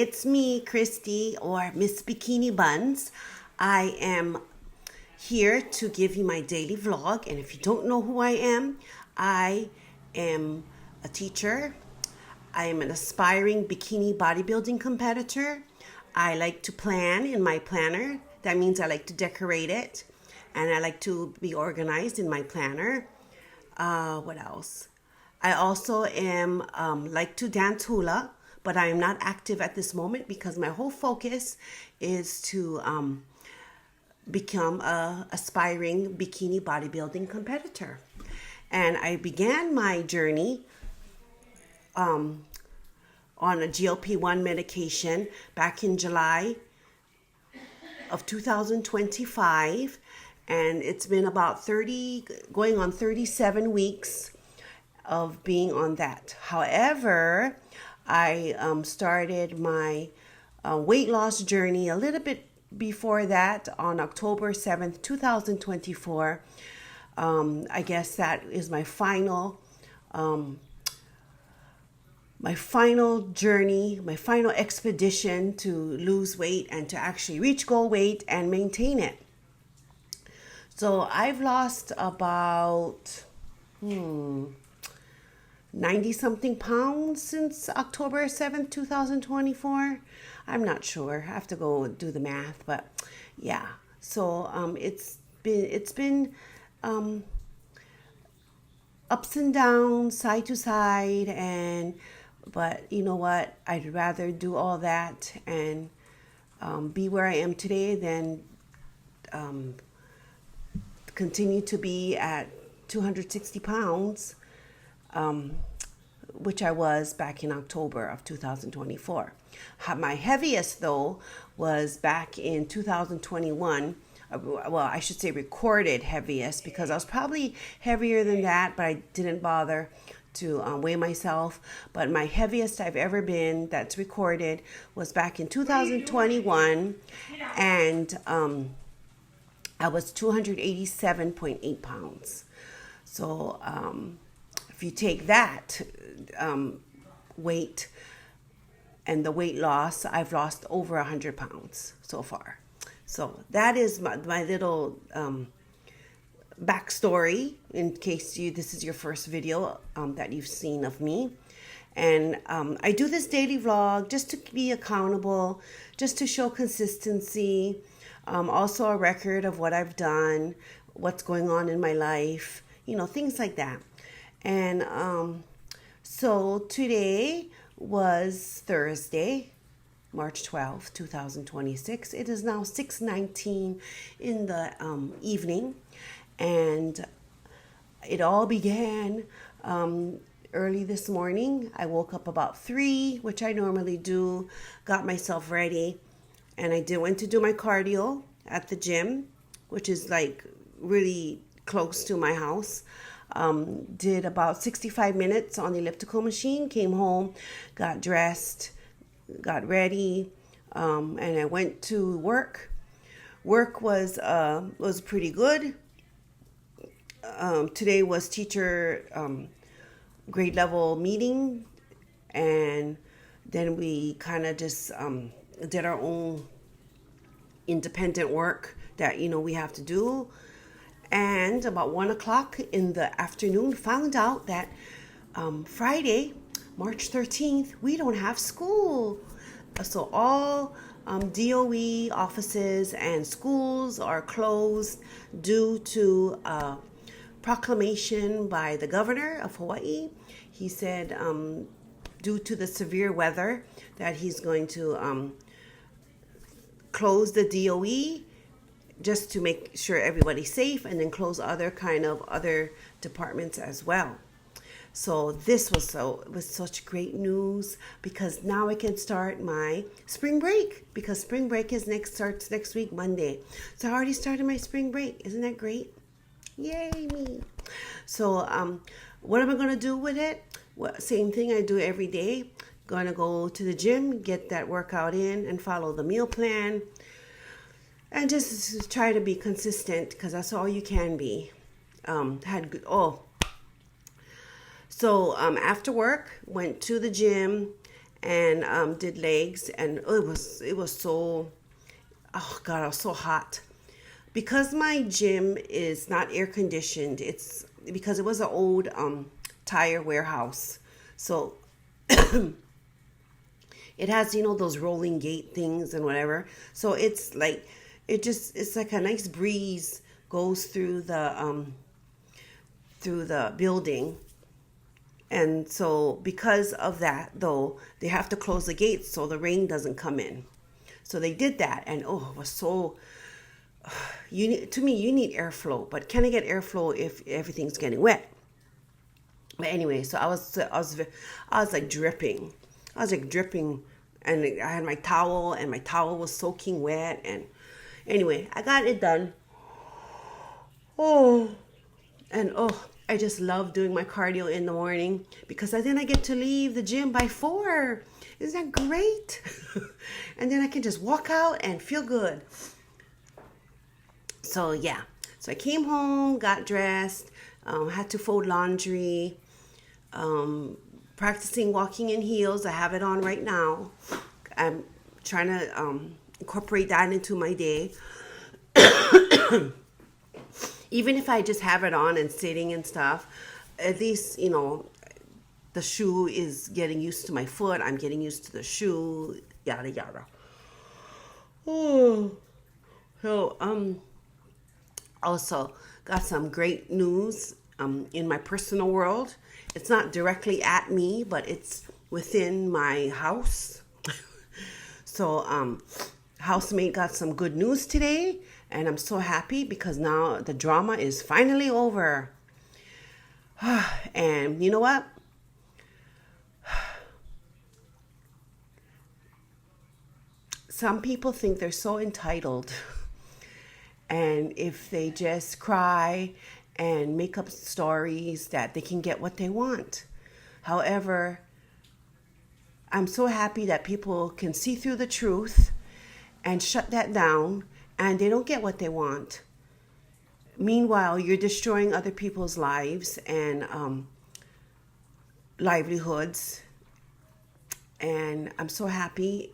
it's me, Christy, or Miss Bikini Buns. I am here to give you my daily vlog, and if you don't know who I am a teacher. I am an aspiring bikini bodybuilding competitor. I like to plan in my planner. That means I like to decorate it, and I like to be organized in my planner. What else? I also am like to dance hula, but I am not active at this moment because my whole focus is to become a aspiring bikini bodybuilding competitor. And I began my journey on a GLP-1 medication back in July of 2025, and it's been about going on 37 weeks of being on that. However, I started my weight loss journey a little bit before that on October 7th, 2024. I guess that is my final journey, my final expedition to lose weight and to actually reach goal weight and maintain it. So I've lost about 90 something pounds since October 7th, 2024. I'm not sure. I have to go do the math, but yeah. So it's been ups and downs, side to side, but you know what? I'd rather do all that and be where I am today than continue to be at 260 pounds, which I was back in October of 2024. My heaviest, though, was back in 2021. Well, I should say recorded heaviest, because I was probably heavier than that, but I didn't bother to weigh myself. But my heaviest I've ever been that's recorded was back in 2021, and I was 287.8 pounds. So if you take that weight and the weight loss, I've lost over 100 pounds so far. So that is my little backstory, in case this is your first video that you've seen of me. And I do this daily vlog just to be accountable, just to show consistency, also a record of what I've done, what's going on in my life, things like that. And so today was Thursday, March 12th, 2026. It is now 6:19 in the evening, and it all began early this morning. I woke up about 3, which I normally do, got myself ready, and I went to do my cardio at the gym, which is like really close to my house. Did about 65 minutes on the elliptical machine, came home, got dressed, got ready, and I went to work. Work was pretty good. Today was teacher grade level meeting, and then we kind of just did our own independent work that we have to do. And about 1 o'clock in the afternoon, found out that Friday, March 13th, we don't have school. So all DOE offices and schools are closed due to a proclamation by the governor of Hawaii. He said due to the severe weather that he's going to close the DOE just to make sure everybody's safe, and then close other departments as well. So this was such great news, because now I can start my spring break, because spring break starts next week, Monday. So I already started my spring break. Isn't that great? Yay me. So what am I going to do with it? Well, same thing I do every day. Going to go to the gym, get that workout in, and follow the meal plan. And just try to be consistent, because that's all you can be. So after work, went to the gym, and did legs, and it was so, oh God, it was so hot. Because my gym is not air conditioned, it's because it was an old tire warehouse. So it has, those rolling gate things and whatever. So it's like, it's like a nice breeze goes through the building. And so because of that, though, they have to close the gates so the rain doesn't come in. So they did that, and oh, it was so, to me, you need airflow, but can I get airflow if everything's getting wet? But anyway, so I was like dripping. I was like dripping, and I had my towel, and my towel was soaking wet. And anyway, I got it done. Oh, and oh, I just love doing my cardio in the morning because then I get to leave the gym by 4. Isn't that great? And then I can just walk out and feel good. So yeah, so I came home, got dressed, had to fold laundry, practicing walking in heels. I have it on right now. I'm trying to incorporate that into my day. Even if I just have it on and sitting and stuff, at least, the shoe is getting used to my foot. I'm getting used to the shoe, yada, yada. Oh, so, also got some great news in my personal world. It's not directly at me, but it's within my house. So housemate got some good news today, and I'm so happy because now the drama is finally over. And you know what? Some people think they're so entitled. And if they just cry and make up stories that they can get what they want. However, I'm so happy that people can see through the truth and shut that down, and they don't get what they want. Meanwhile, you're destroying other people's lives and livelihoods. And I'm so happy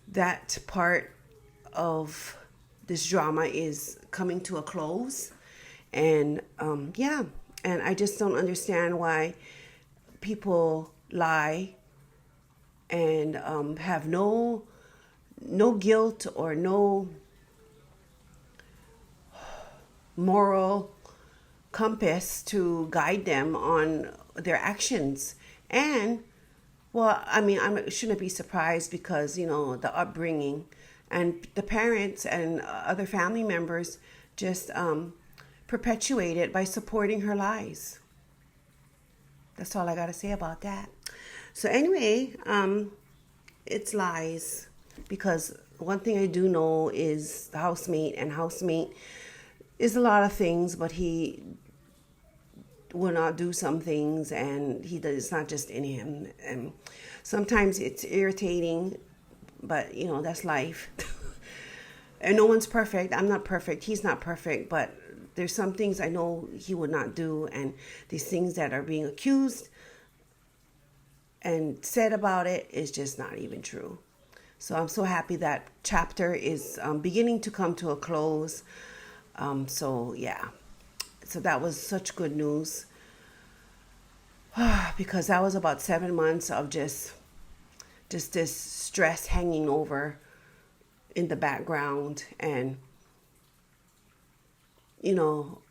that part of this drama is coming to a close. And yeah, and I just don't understand why people lie and have no guilt or no moral compass to guide them on their actions. And well, I mean, I shouldn't be surprised because, the upbringing and the parents and other family members just perpetuate it by supporting her lies. That's all I got to say about that. So anyway, it's lies, because one thing I do know is the housemate is a lot of things, but he will not do some things, and it's not just in him. And sometimes it's irritating, but that's life. And no one's perfect. I'm not perfect. He's not perfect, but there's some things I know he would not do, and these things that are being accused and said about it is just not even true. So I'm so happy that chapter is beginning to come to a close. So yeah, so that was such good news, because that was about 7 months of just this stress hanging over in the background. And no,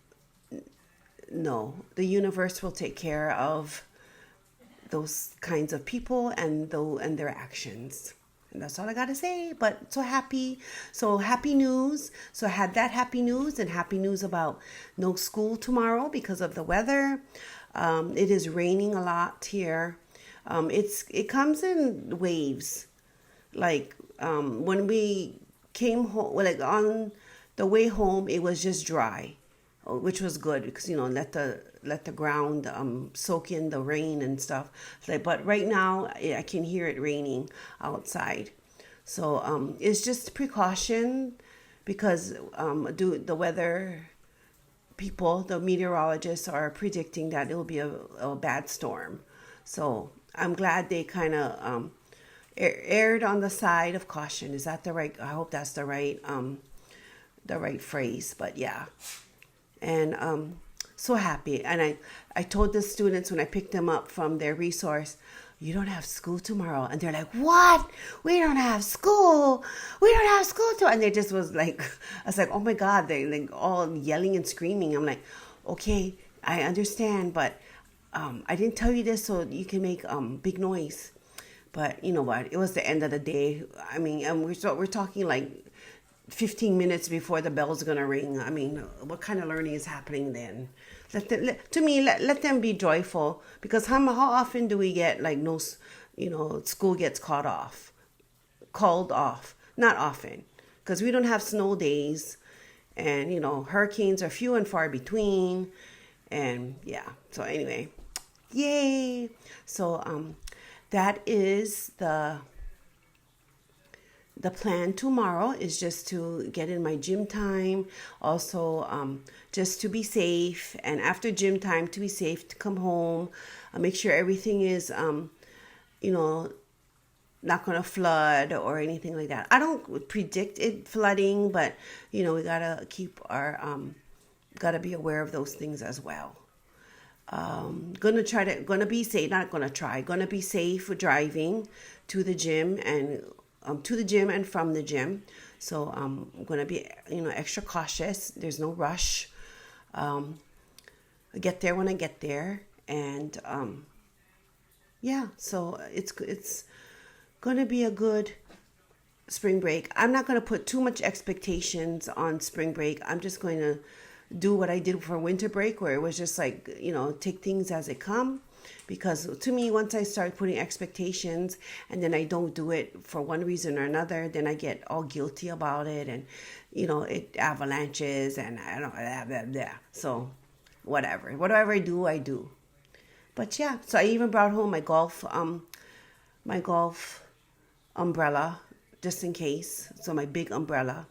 the universe will take care of those kinds of people and their actions. And that's all I got to say. But so happy news. So I had that happy news, and happy news about no school tomorrow because of the weather. It is raining a lot here. It comes in waves. Like when we came home, like on the way home, it was just dry, which was good because let the ground soak in the rain and stuff. But right now I can hear it raining outside. So it's just precaution, because the weather people, the meteorologists, are predicting that it will be a bad storm. So I'm glad they kind of erred on the side of caution. Is that the right? I hope that's the right phrase. But yeah, and so happy. And I told the students when I picked them up from their resource, you don't have school tomorrow. And they're like, what? We don't have school. We don't have school tomorrow. And they just was like, I was like, oh my God. They're like all yelling and screaming. I'm like, okay, I understand, but I didn't tell you this so you can make big noise. But you know what? It was the end of the day. I mean, and we're talking like 15 minutes before the bell's gonna ring. I mean, what kind of learning is happening then? Let them be joyful, because how often do we get like no, school gets called off? Not often, because we don't have snow days, and hurricanes are few and far between, and yeah. So anyway, yay! So that is the plan tomorrow, is just to get in my gym time. Also, just to be safe. And after gym time, to be safe, to come home, make sure everything is, not going to flood or anything like that. I don't predict it flooding, but, we got to keep got to be aware of those things as well. Gonna be safe, gonna be safe driving to the gym and from the gym. So I'm gonna be extra cautious. There's no rush. I get there when I get there, and yeah. So it's gonna be a good spring break. I'm not gonna put too much expectations on spring break. I'm just going to do what I did for winter break, where it was just like, take things as they come. Because to me, once I start putting expectations and then I don't do it for one reason or another, then I get all guilty about it, and it avalanches, and I don't blah, blah, blah. So whatever I do. But yeah, so I even brought home my golf umbrella, just in case. So my big umbrella.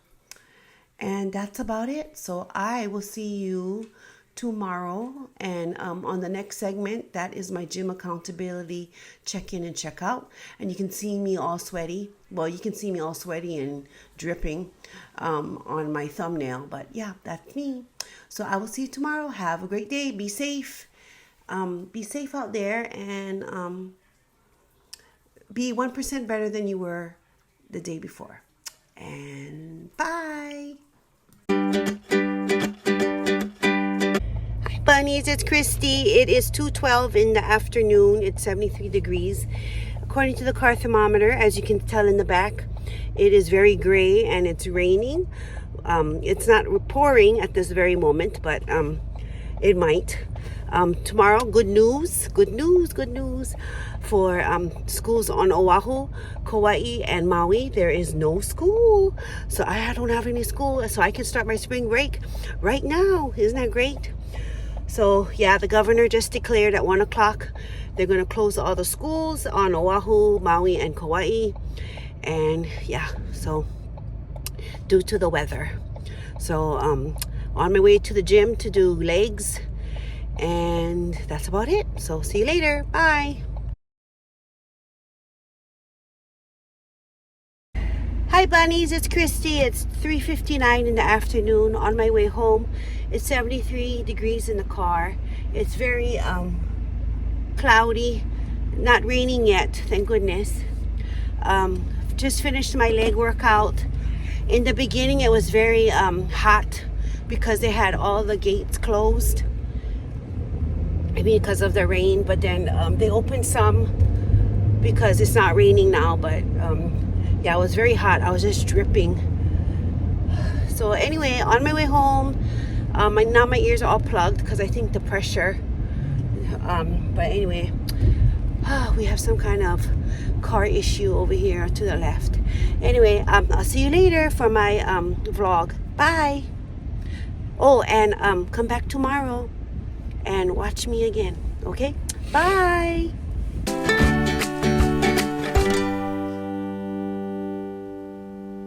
And that's about it. So I will see you tomorrow. And on the next segment, that is my gym accountability check-in and check-out. And you can see me all sweaty. Well, you can see me all sweaty and dripping on my thumbnail. But yeah, that's me. So I will see you tomorrow. Have a great day. Be safe. Be safe out there, and be 1% better than you were the day before. And bye. Hi bunnies, it's Christy. It is 2:12 in the afternoon. It's 73 degrees. According to the car thermometer, as you can tell in the back, it is very gray and it's raining. It's not pouring at this very moment, but it might. Tomorrow, good news for schools on Oahu, Kauai, and Maui. There is no school, so I don't have any school, so I can start my spring break right now. Isn't that great? So yeah, the governor just declared at 1 o'clock they're going to close all the schools on Oahu, Maui, and Kauai, and yeah, so due to the weather. So on my way to the gym to do legs. And that's about it. So see you later. Bye. Hi bunnies, it's Christy. It's 3:59 in the afternoon on my way home. It's 73 degrees in the car. It's very cloudy, not raining yet, thank goodness. Just finished my leg workout. In the beginning it was very hot because they had all the gates closed. Maybe because of the rain, but then they opened some because it's not raining now. But yeah, it was very hot. I was just dripping. So anyway, on my way home, now my ears are all plugged because I think the pressure. But anyway, we have some kind of car issue over here to the left. Anyway, I'll see you later for my vlog. Bye. Oh, and come back tomorrow and watch me again. Okay? Bye.